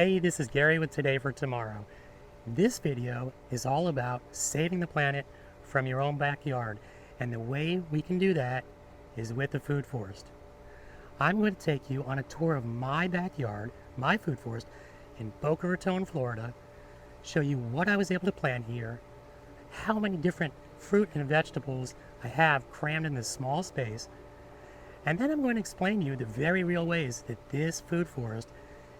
Hey, this is Gary with Today for Tomorrow. This video is all about saving the planet from your own backyard, and the way we can do that is with the food forest. I'm going to take you on a tour of my backyard, my food forest, in Boca Raton, Florida, show you what I was able to plant here, how many different fruit and vegetables I have crammed in this small space, and then I'm going to explain to you the very real ways that this food forest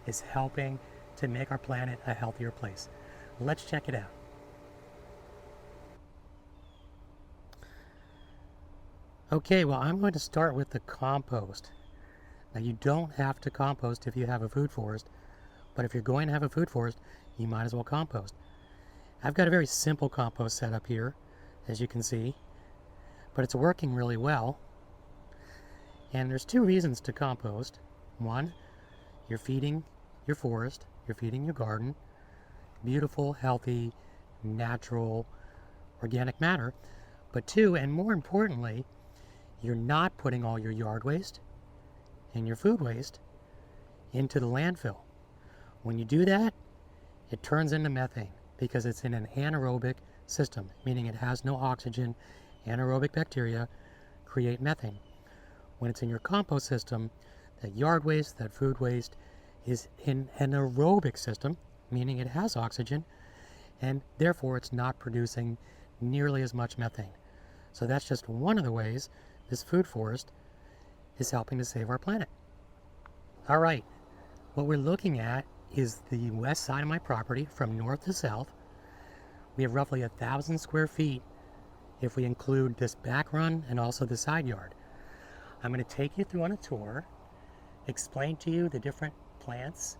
is helping to make our planet a healthier place. Let's check it out. Okay, well, I'm going to start with the compost. Now, you don't have to compost if you have a food forest, but if you're going to have a food forest, you might as well compost. I've got a very simple compost set up here, as you can see, but it's working really well. And there's two reasons to compost. One, you're feeding your forest, you're feeding your garden beautiful, healthy, natural, organic matter. But two, and more importantly, you're not putting all your yard waste and your food waste into the landfill. When you do that, it turns into methane because it's in an anaerobic system, meaning it has no oxygen. Anaerobic bacteria create methane. When it's in your compost system, that yard waste, that food waste, is in an aerobic system, meaning it has oxygen, and therefore it's not producing nearly as much methane. So that's just one of the ways this food forest is helping to save our planet. All right, what we're looking at is the west side of my property from north to south. We have roughly 1,000 square feet if we include this back run and also the side yard. I'm going to take you through on a tour, explain to you the different plants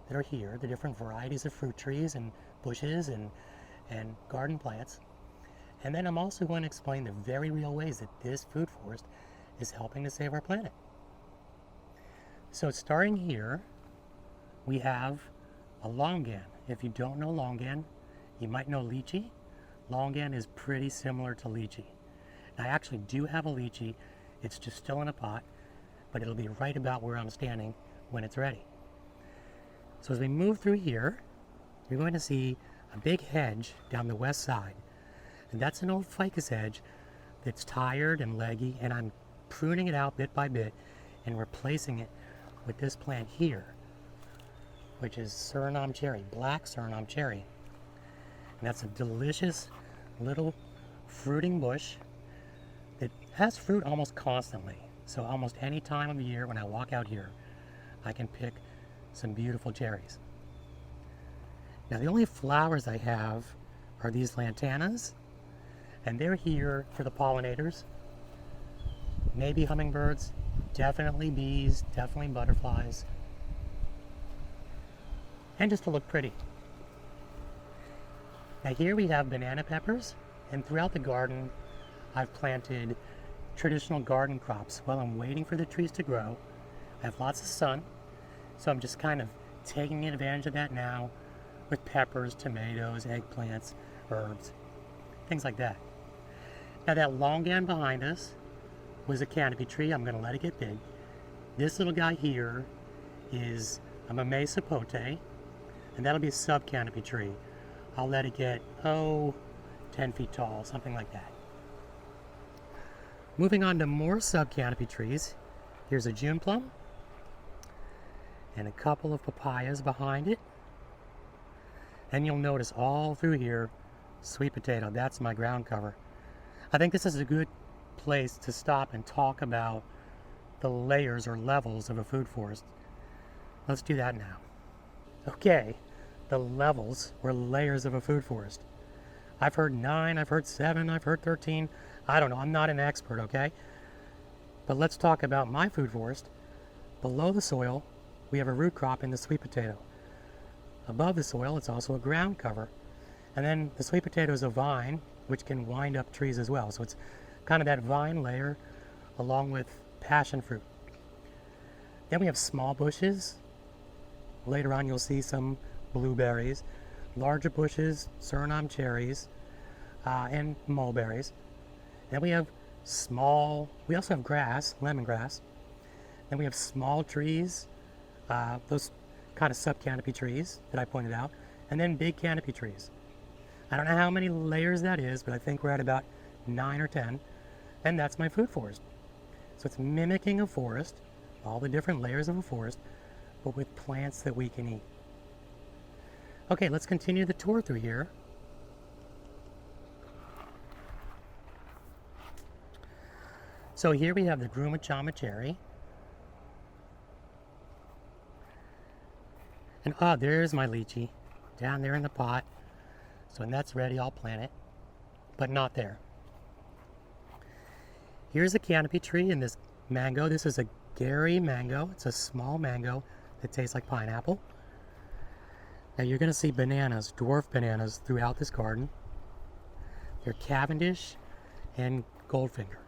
that are here, the different varieties of fruit trees and bushes and garden plants. And then I'm also going to explain the very real ways that this food forest is helping to save our planet. So starting here, we have a longan. If you don't know longan, you might know lychee. Longan is pretty similar to lychee. I actually do have a lychee. It's just still in a pot, but it'll be right about where I'm standing when it's ready. So as we move through here, you're going to see a big hedge down the west side. And that's an old ficus hedge that's tired and leggy, and I'm pruning it out bit by bit and replacing it with this plant here, which is Suriname cherry, black Suriname cherry. And that's a delicious little fruiting bush that has fruit almost constantly. So almost any time of year when I walk out here, I can pick some beautiful cherries. Now the only flowers I have are these lantanas, and they're here for the pollinators. Maybe hummingbirds, definitely bees, definitely butterflies, and just to look pretty. Now here we have banana peppers, and throughout the garden I've planted traditional garden crops. While I'm waiting for the trees to grow, I have lots of sun, so I'm just kind of taking advantage of that now with peppers, tomatoes, eggplants, herbs, things like that. Now that longan behind us was a canopy tree. I'm going to let it get big. This little guy here is a mamey sapote, and that'll be a sub-canopy tree. I'll let it get, 10 feet tall, something like that. Moving on to more sub-canopy trees, here's a June plum and a couple of papayas behind it. And you'll notice all through here, sweet potato, that's my ground cover. I think this is a good place to stop and talk about the layers or levels of a food forest. Let's do that now. Okay, the levels or layers of a food forest. I've heard 9, I've heard 7, I've heard 13. I don't know, I'm not an expert, okay? But let's talk about my food forest. Below the soil, we have a root crop in the sweet potato. Above the soil, it's also a ground cover. And then the sweet potato is a vine, which can wind up trees as well. So it's kind of that vine layer along with passion fruit. Then we have small bushes. Later on, you'll see some blueberries. Larger bushes, Suriname cherries, and mulberries. Then we have we also have grass, lemongrass. Then we have small trees, those kind of sub-canopy trees that I pointed out, and then big canopy trees. I don't know how many layers that is, but I think we're at about 9 or 10, and that's my food forest. So it's mimicking a forest, all the different layers of a forest, but with plants that we can eat. Okay, let's continue the tour through here. So here we have the Grumachama cherry. And there's my lychee down there in the pot. So when that's ready, I'll plant it, but not there. Here's a canopy tree in this mango. This is a Gary mango. It's a small mango that tastes like pineapple. Now you're going to see bananas, dwarf bananas, throughout this garden. They're Cavendish and Goldfinger.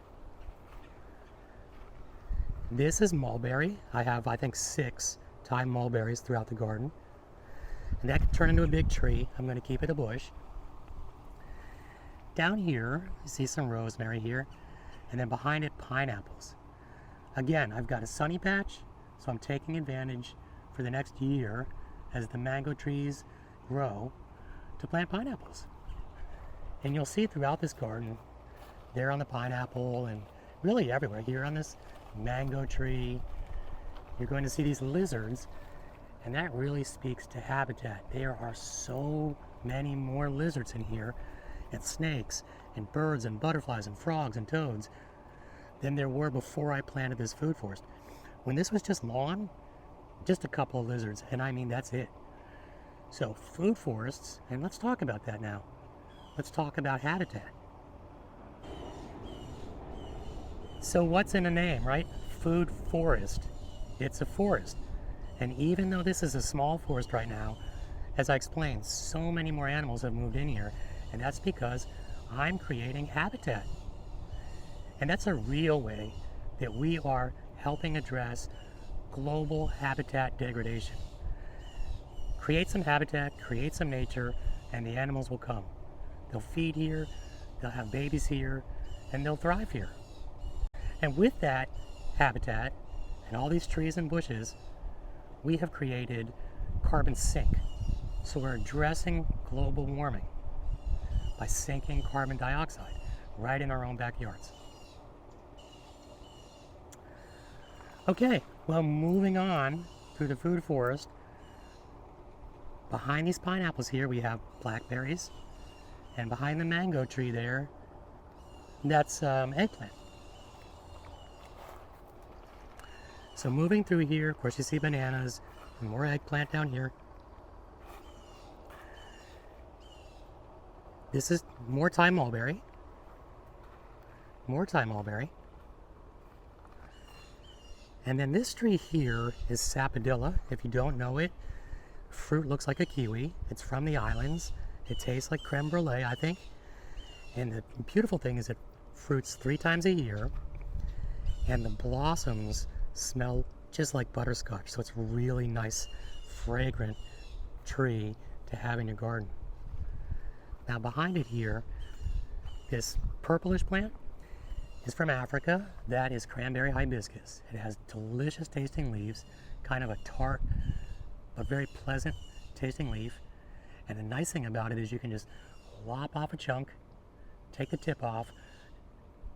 This is mulberry. I have, I think, 6 Thai mulberries throughout the garden. And that can turn into a big tree. I'm going to keep it a bush. Down here, you see some rosemary here. And then behind it, pineapples. Again, I've got a sunny patch, so I'm taking advantage for the next year as the mango trees grow to plant pineapples. And you'll see throughout this garden, there on the pineapple and really everywhere, here on this mango tree, you're going to see these lizards, and that really speaks to habitat. There are so many more lizards in here, and snakes, and birds, and butterflies, and frogs, and toads than there were before I planted this food forest. When this was just lawn, just a couple of lizards, and I mean that's it. So food forests, and let's talk about that now. Let's talk about habitat. So what's in the name, right? Food forest. It's a forest. And even though this is a small forest right now, as I explained, so many more animals have moved in here, and that's because I'm creating habitat. And that's a real way that we are helping address global habitat degradation. Create some habitat, create some nature, and the animals will come. They'll feed here, they'll have babies here, and they'll thrive here. And with that habitat and all these trees and bushes, we have created carbon sink. So we're addressing global warming by sinking carbon dioxide right in our own backyards. Okay, well, moving on through the food forest, behind these pineapples here we have blackberries, and behind the mango tree there, that's eggplant. So moving through here, of course you see bananas, and more eggplant down here. This is more Thai mulberry. More Thai mulberry. And then this tree here is sapodilla. If you don't know it, fruit looks like a kiwi. It's from the islands. It tastes like creme brulee, I think. And the beautiful thing is it fruits 3 times a year, and the blossoms smell just like butterscotch. So it's a really nice, fragrant tree to have in your garden. Now behind it here, this purplish plant is from Africa. That is cranberry hibiscus. It has delicious tasting leaves, kind of a tart but very pleasant tasting leaf. And the nice thing about it is you can just lop off a chunk, take the tip off,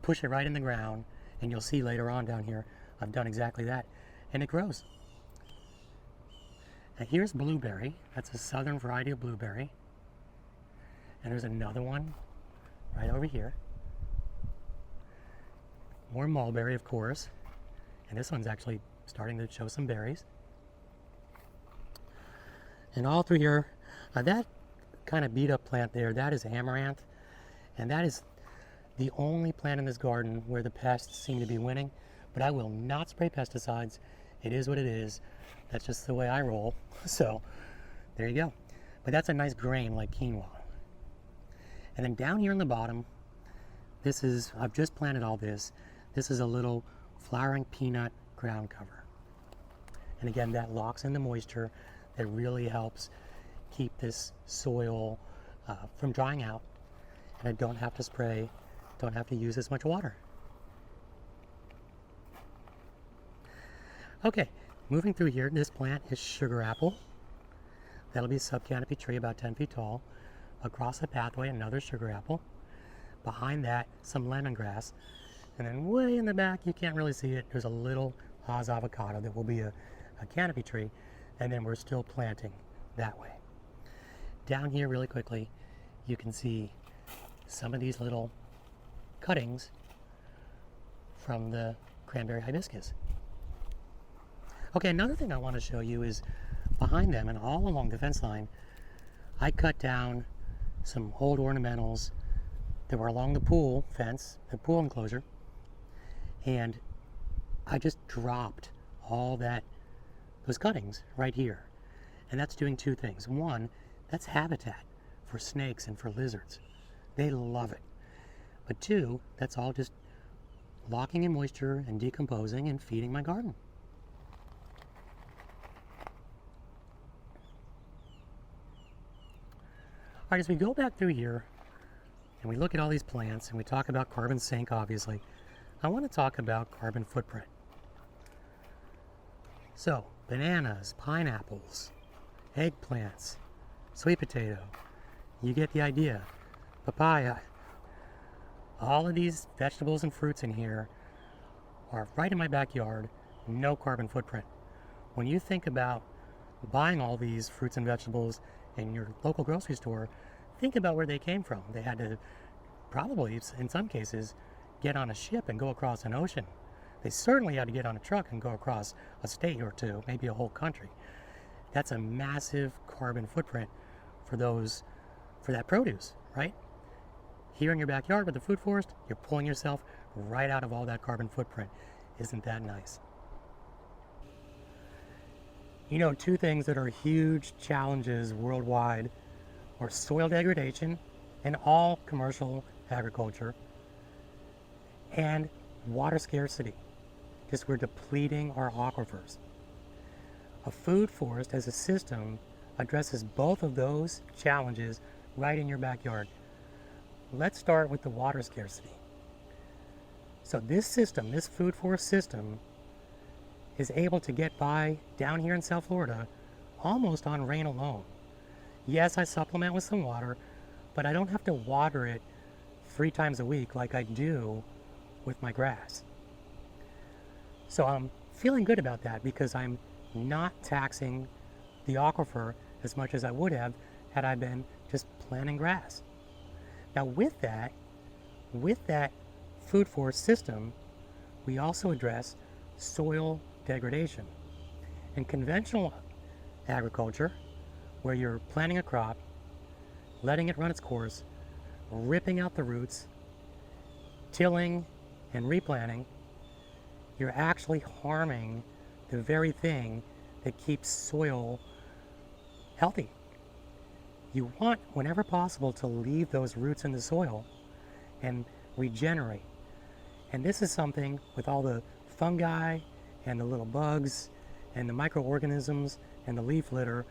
push it right in the ground, and you'll see later on down here I've done exactly that, and it grows. And here's blueberry. That's a southern variety of blueberry. And there's another one right over here. More mulberry, of course. And this one's actually starting to show some berries. And all through here, that kind of beat up plant there, that is amaranth. And that is the only plant in this garden where the pests seem to be winning. But I will not spray pesticides. It is what it is. That's just the way I roll. So there you go. But that's a nice grain like quinoa. And then down here in the bottom, this is, I've just planted all this. This is a little flowering peanut ground cover. And again, that locks in the moisture. That really helps keep this soil from drying out. And I don't have to spray, don't have to use as much water. Okay, Moving through here, this plant is sugar apple. That'll be a subcanopy tree about 10 feet tall. Across the pathway, another sugar apple. Behind that, some lemongrass. And then way in the back, you can't really see it, there's a little Haas avocado that will be a canopy tree. And then we're still planting that way. Down here really quickly, you can see some of these little cuttings from the cranberry hibiscus. Okay, another thing I want to show you is behind them and all along the fence line, I cut down some old ornamentals that were along the pool fence, the pool enclosure, and I just dropped all those cuttings right here. And that's doing two things. One, that's habitat for snakes and for lizards. They love it. But two, that's all just locking in moisture and decomposing and feeding my garden. All right, as we go back through here and we look at all these plants and we talk about carbon sink, obviously, I want to talk about carbon footprint. So, bananas, pineapples, eggplants, sweet potato, you get the idea. Papaya. All of these vegetables and fruits in here are right in my backyard, no carbon footprint. When you think about buying all these fruits and vegetables in your local grocery store, think about where they came from. They had to probably, in some cases, get on a ship and go across an ocean. They certainly had to get on a truck and go across a state or two, maybe a whole country. That's a massive carbon footprint for that produce, right? Here in your backyard with the food forest, you're pulling yourself right out of all that carbon footprint. Isn't that nice? You know, two things that are huge challenges worldwide are soil degradation in all commercial agriculture and water scarcity. Just we're depleting our aquifers. A food forest as a system addresses both of those challenges right in your backyard. Let's start with the water scarcity. So this system, this food forest system, is able to get by down here in South Florida almost on rain alone. Yes, I supplement with some water, but I don't have to water it 3 times a week like I do with my grass. So I'm feeling good about that because I'm not taxing the aquifer as much as I would have had I been just planting grass. Now with that food forest system, we also address soil degradation. In conventional agriculture, where you're planting a crop, letting it run its course, ripping out the roots, tilling and replanting, you're actually harming the very thing that keeps soil healthy. You want, whenever possible, to leave those roots in the soil and regenerate. And this is something with all the fungi and the little bugs and the microorganisms and the leaf litter,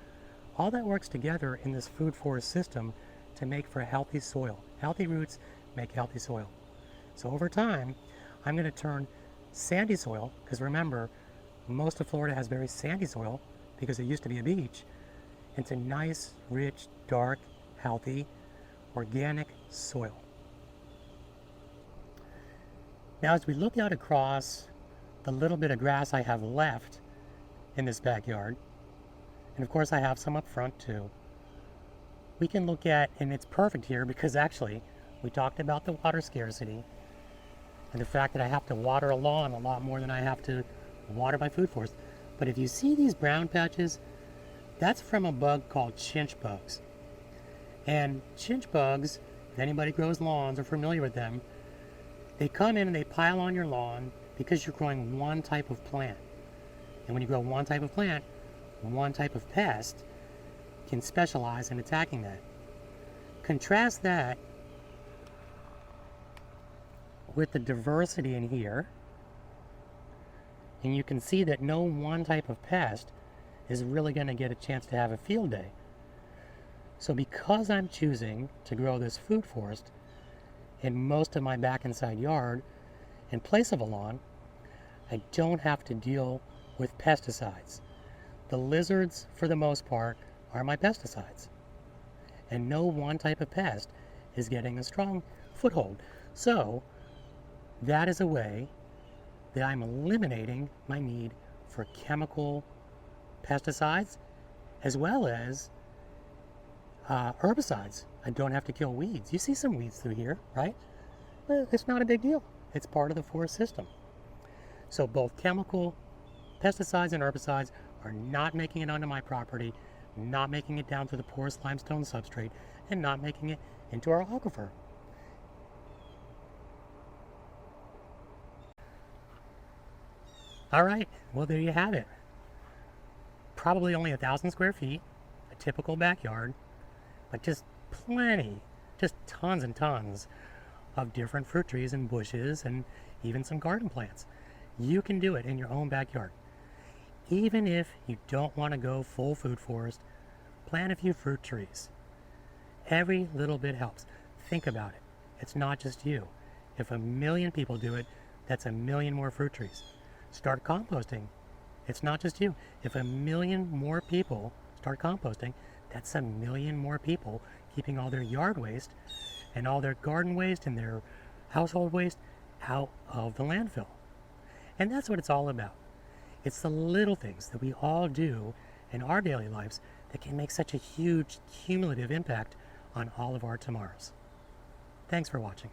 all that works together in this food forest system to make for a healthy soil. Healthy roots make healthy soil. So over time, I'm going to turn sandy soil, because remember, most of Florida has very sandy soil because it used to be a beach, into nice, rich, dark, healthy, organic soil. Now as we look out across the little bit of grass I have left in this backyard, and of course I have some up front too, we can look at, and it's perfect here because actually we talked about the water scarcity and the fact that I have to water a lawn a lot more than I have to water my food forest. But if you see these brown patches, that's from a bug called chinch bugs. And chinch bugs, if anybody grows lawns or familiar with them, they come in and they pile on your lawn because you're growing one type of plant. And when you grow one type of plant, one type of pest can specialize in attacking that. Contrast that with the diversity in here, and you can see that no one type of pest is really going to get a chance to have a field day. So because I'm choosing to grow this food forest in most of my back and side yard in place of a lawn, I don't have to deal with pesticides. The lizards, for the most part, are my pesticides. And no one type of pest is getting a strong foothold. So that is a way that I'm eliminating my need for chemical pesticides as well as herbicides. I don't have to kill weeds. You see some weeds through here, right? Well, it's not a big deal. It's part of the forest system. So both chemical pesticides and herbicides are not making it onto my property, not making it down to the porous limestone substrate, and not making it into our aquifer. All right, well, there you have it. Probably only 1,000 square feet, a typical backyard, but just plenty, just tons and tons of different fruit trees and bushes and even some garden plants. You can do it in your own backyard. Even if you don't want to go full food forest, plant a few fruit trees. Every little bit helps. Think about it. It's not just you. If 1 million people do it, that's 1 million more fruit trees. Start composting. It's not just you. If 1 million more people start composting, that's 1 million more people keeping all their yard waste and all their garden waste and their household waste out of the landfill. And that's what it's all about. It's the little things that we all do in our daily lives that can make such a huge cumulative impact on all of our tomorrows. Thanks for watching.